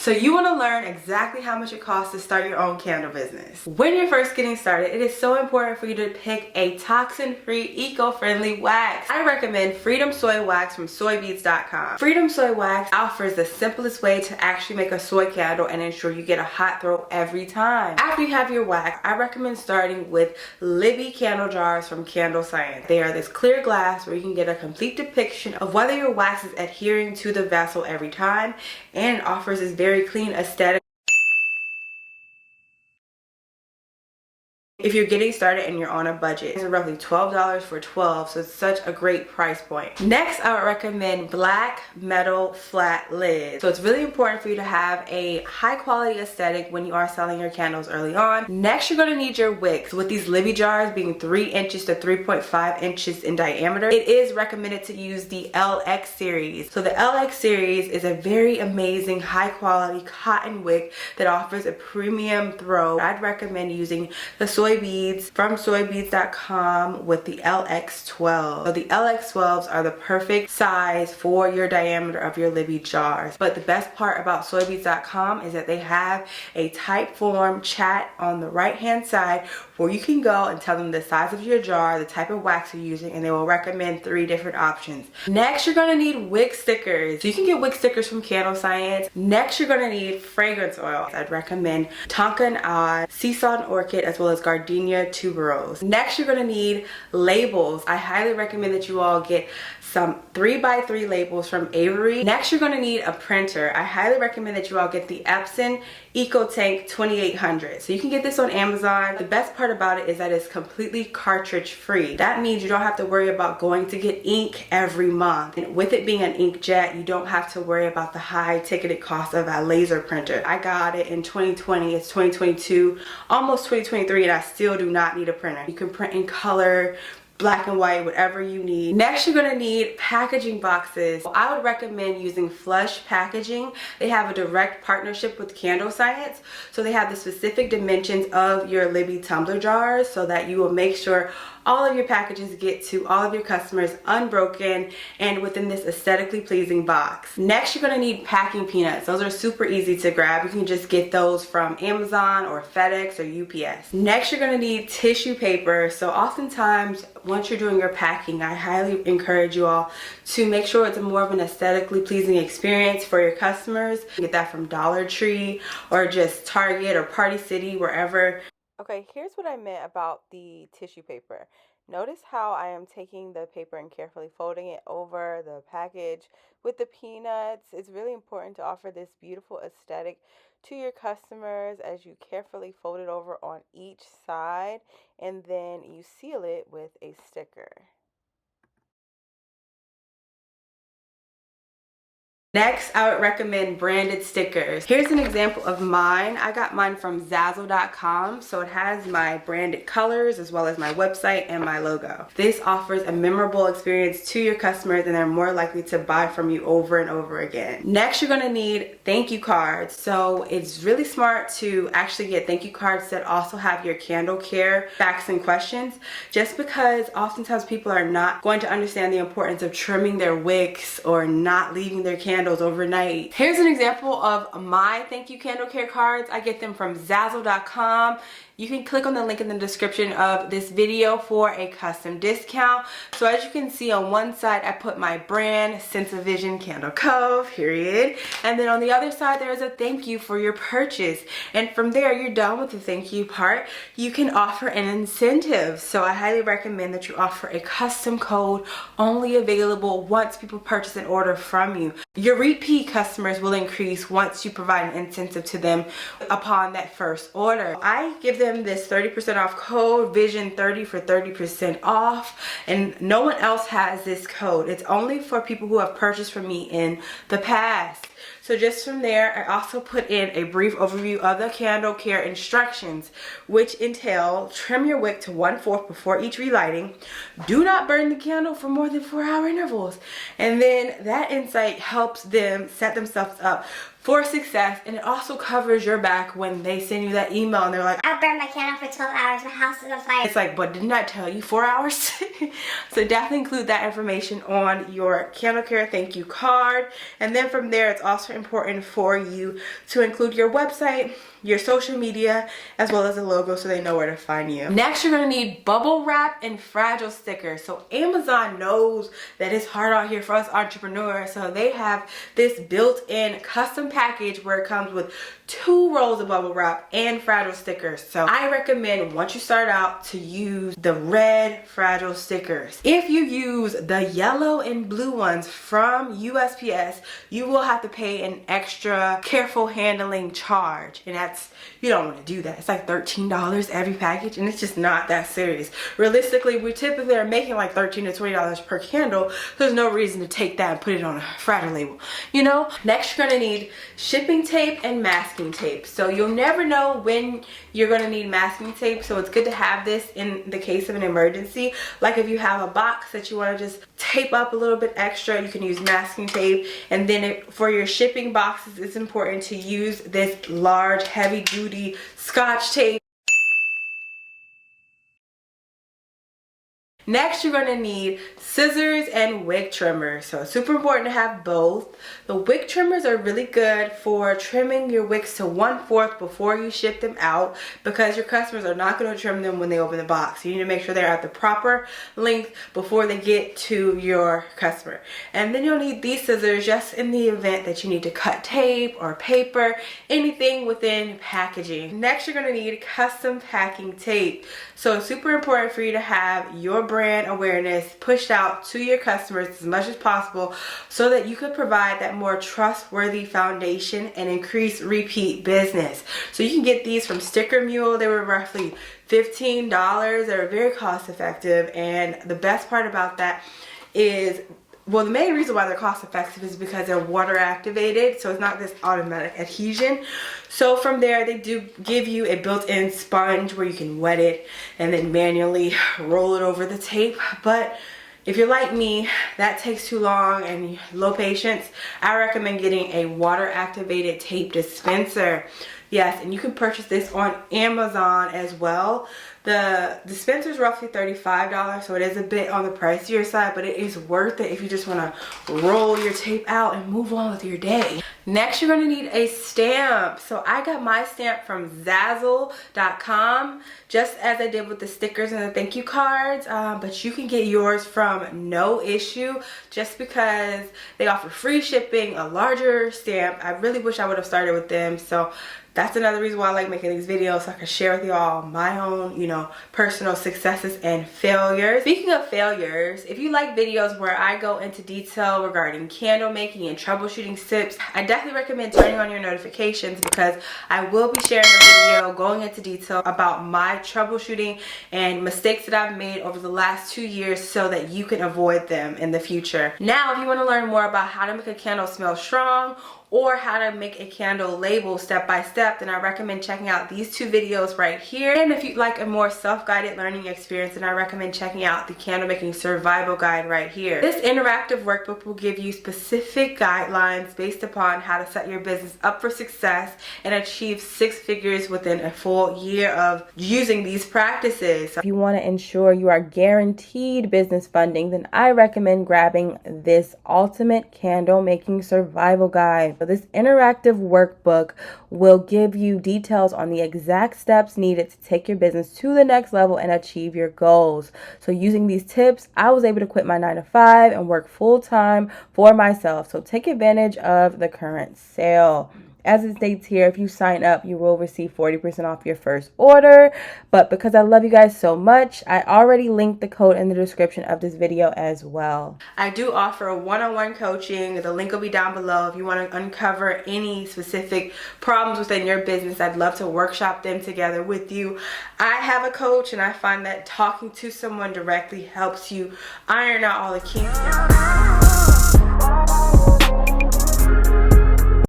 So you want to learn exactly how much it costs to start your own candle business. When you're first getting started, it is so important for you to pick a toxin-free, eco-friendly wax. I recommend Freedom Soy Wax from soybeads.com. Freedom Soy Wax offers the simplest way to actually make a soy candle and ensure you get a hot throw every time. After you have your wax, I recommend starting with Libby candle jars from Candle Science. They are this clear glass where you can get a complete depiction of whether your wax is adhering to the vessel every time, and it offers this very clean aesthetic. If you're getting started and you're on a budget, it's roughly $12 for 12, so it's such a great price point. Next, I would recommend black metal flat lids. So it's really important for you to have a high quality aesthetic when you are selling your candles early on. Next, you're going to need your wicks. With these Libby jars being 3 inches to 3.5 inches in diameter, it is recommended to use the LX series. So the LX series is a very amazing high quality cotton wick that offers a premium throw. I'd recommend using the soy beads from soybeads.com with the LX12. So the LX12s are the perfect size for your diameter of your Libby jars. But the best part about soybeads.com is that they have a type form chat on the right hand side where you can go and tell them the size of your jar, the type of wax you're using, and they will recommend 3 different options. Next, you're going to need wick stickers. So you can get wick stickers from Candle Science. Next, you're going to need fragrance oil. I'd recommend Tonka and Odd, Sea Salt and Orchid, as well as Gardenia tuberose. Next, you're going to need labels. I highly recommend that you all get some 3x3 labels from Avery. Next, you're going to need a printer. I highly recommend that you all get the Epson EcoTank 2800. So you can get this on Amazon. The best part about it is that it's completely cartridge free. That means you don't have to worry about going to get ink every month. And with it being an inkjet, you don't have to worry about the high ticketed cost of a laser printer. I got it in 2020, it's 2022, almost 2023, and I still do not need a printer. You can print in color, black and white, whatever you need. Next, you're gonna need packaging boxes. I would recommend using Flush Packaging. They have a direct partnership with Candle Science, so they have the specific dimensions of your Libby tumbler jars so that you will make sure all of your packages get to all of your customers unbroken and within this aesthetically pleasing box. Next, you're going to need packing peanuts. Those are super easy to grab. You can just get those from Amazon or FedEx or UPS. Next, you're going to need tissue paper. So oftentimes, once you're doing your packing, I highly encourage you all to make sure it's more of an aesthetically pleasing experience for your customers. Get that from Dollar Tree or just Target or Party City, wherever. Okay, here's what I meant about the tissue paper. Notice how I am taking the paper and carefully folding it over the package with the peanuts. It's really important to offer this beautiful aesthetic to your customers as you carefully fold it over on each side, and then you seal it with a sticker. Next, I would recommend branded stickers. Here's an example of mine. I got mine from Zazzle.com, so it has my branded colors as well as my website and my logo. This offers a memorable experience to your customers and they're more likely to buy from you over and over again. Next, you're gonna need thank you cards. So it's really smart to actually get thank you cards that also have your candle care facts and questions, just because oftentimes people are not going to understand the importance of trimming their wicks or not leaving their candles overnight. Here's an example of my thank you candle care cards. I get them from Zazzle.com. You can click on the link in the description of this video for a custom discount. So as you can see, on one side I put my brand, Sense of Vision Candle Cove, period. And then on the other side there is a thank you for your purchase. And from there, you're done with the thank you part. You can offer an incentive. So I highly recommend that you offer a custom code only available once people purchase an order from you. Your repeat customers will increase once you provide an incentive to them upon that first order. I give them this 30% off code, Vision30 for 30% off, and no one else has this code. It's only for people who have purchased from me in the past. So just from there, I also put in a brief overview of the candle care instructions, which entail trim your wick to 1/4 before each relighting, do not burn the candle for more than 4-hour intervals, and then that insight helps them set themselves up for success, and it also covers your back when they send you that email and they're like, I burned my candle for 12 hours, my house is on fire. It's like, but didn't I tell you 4 hours? So definitely include that information on your candle care thank you card. And then from there, it's also important for you to include your website, your social media, as well as a logo so they know where to find you. Next, you're gonna need bubble wrap and fragile stickers. So Amazon knows that it's hard out here for us entrepreneurs, so they have this built-in custom package where it comes with 2 rolls of bubble wrap and fragile stickers. So I recommend once you start out to use the red fragile stickers. If you use the yellow and blue ones from USPS, you will have to pay an extra careful handling charge, and you don't want to do that. It's like $13 every package, and it's just not that serious. Realistically, we typically are making like $13 to $20 per candle, so there's no reason to take that and put it on a fragile label, you know? Next, you're gonna need shipping tape and masking tape. So you'll never know when you're gonna need masking tape, so it's good to have this in the case of an emergency. Like if you have a box that you want to just tape up a little bit extra, you can use masking tape. And then for your shipping boxes, it's important to use this large heavy duty Scotch tape. Next, you're gonna need scissors and wig trimmers. So it's super important to have both. The wig trimmers are really good for trimming your wigs to 1/4 before you ship them out, because your customers are not gonna trim them when they open the box. You need to make sure they're at the proper length before they get to your customer. And then you'll need these scissors just in the event that you need to cut tape or paper, anything within packaging. Next, you're gonna need custom packing tape. So it's super important for you to have your brand awareness pushed out to your customers as much as possible so that you could provide that more trustworthy foundation and increase repeat business. So you can get these from Sticker Mule. They were roughly $15. They're very cost effective, and the best part about that is, well, the main reason why they're cost effective is because they're water activated, so it's not this automatic adhesion. So from there, they do give you a built-in sponge where you can wet it and then manually roll it over the tape. But if you're like me, that takes too long and low patience, I recommend getting a water activated tape dispenser. Yes, and you can purchase this on Amazon as well. The dispenser is roughly $35, so it is a bit on the pricier side, but it is worth it if you just want to roll your tape out and move on with your day. Next, you're going to need a stamp. So I got my stamp from Zazzle.com, just as I did with the stickers and the thank you cards, but you can get yours from no issue just because they offer free shipping, a larger stamp. I really wish I would have started with them, so that's another reason why I like making these videos, so I can share with y'all my own, personal successes and failures. Speaking of failures, if you like videos where I go into detail regarding candle making and troubleshooting tips, I definitely recommend turning on your notifications, because I will be sharing a video going into detail about my troubleshooting and mistakes that I've made over the last 2 years so that you can avoid them in the future. Now, if you want to learn more about how to make a candle smell strong, or how to make a candle label step by step, then I recommend checking out these 2 videos right here. And if you'd like a more self-guided learning experience, then I recommend checking out the candle making survival guide right here. This interactive workbook will give you specific guidelines based upon how to set your business up for success and achieve 6 figures within a full year of using these practices. If you want to ensure you are guaranteed business funding, then I recommend grabbing this ultimate candle making survival guide. So this interactive workbook will give you details on the exact steps needed to take your business to the next level and achieve your goals. So using these tips, I was able to quit my 9-to-5 and work full-time for myself. So take advantage of the current sale. As it states here, if you sign up, you will receive 40% off your first order. But because I love you guys so much, I already linked the code in the description of this video as well. I do offer one-on-one coaching. The link will be down below. If you want to uncover any specific problems within your business, I'd love to workshop them together with you. I have a coach, and I find that talking to someone directly helps you iron out all the kinks.